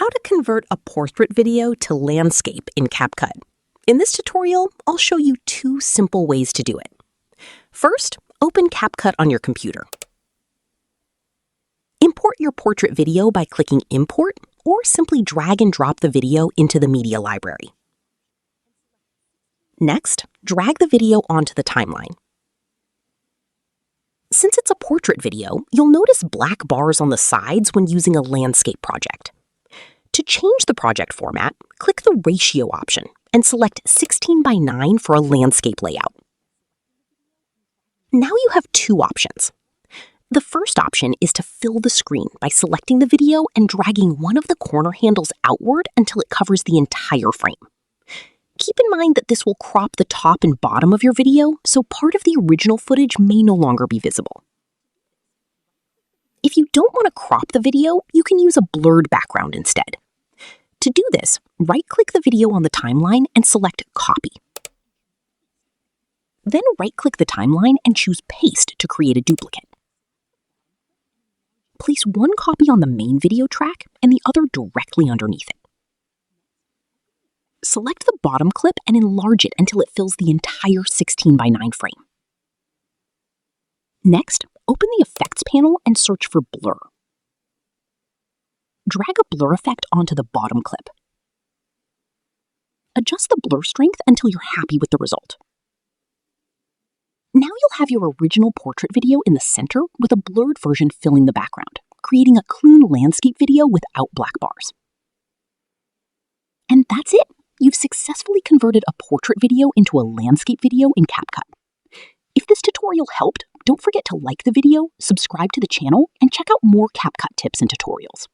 How to convert a portrait video to landscape in CapCut. In this tutorial, I'll show you two simple ways to do it. First, open CapCut on your computer. Import your portrait video by clicking Import, or simply drag and drop the video into the media library. Next, drag the video onto the timeline. Since it's a portrait video, you'll notice black bars on the sides when using a landscape project. To change the project format, click the Ratio option and select 16:9 for a landscape layout. Now you have two options. The first option is to fill the screen by selecting the video and dragging one of the corner handles outward until it covers the entire frame. Keep in mind that this will crop the top and bottom of your video, so part of the original footage may no longer be visible. If you don't want to crop the video, you can use a blurred background instead. To do this, right-click the video on the timeline and select Copy. Then right-click the timeline and choose Paste to create a duplicate. Place one copy on the main video track and the other directly underneath it. Select the bottom clip and enlarge it until it fills the entire 16:9 frame. Next, open the Effects panel and search for Blur. Drag a blur effect onto the bottom clip. Adjust the blur strength until you're happy with the result. Now you'll have your original portrait video in the center with a blurred version filling the background, creating a clean landscape video without black bars. And that's it! You've successfully converted a portrait video into a landscape video in CapCut. If this tutorial helped, don't forget to like the video, subscribe to the channel, and check out more CapCut tips and tutorials.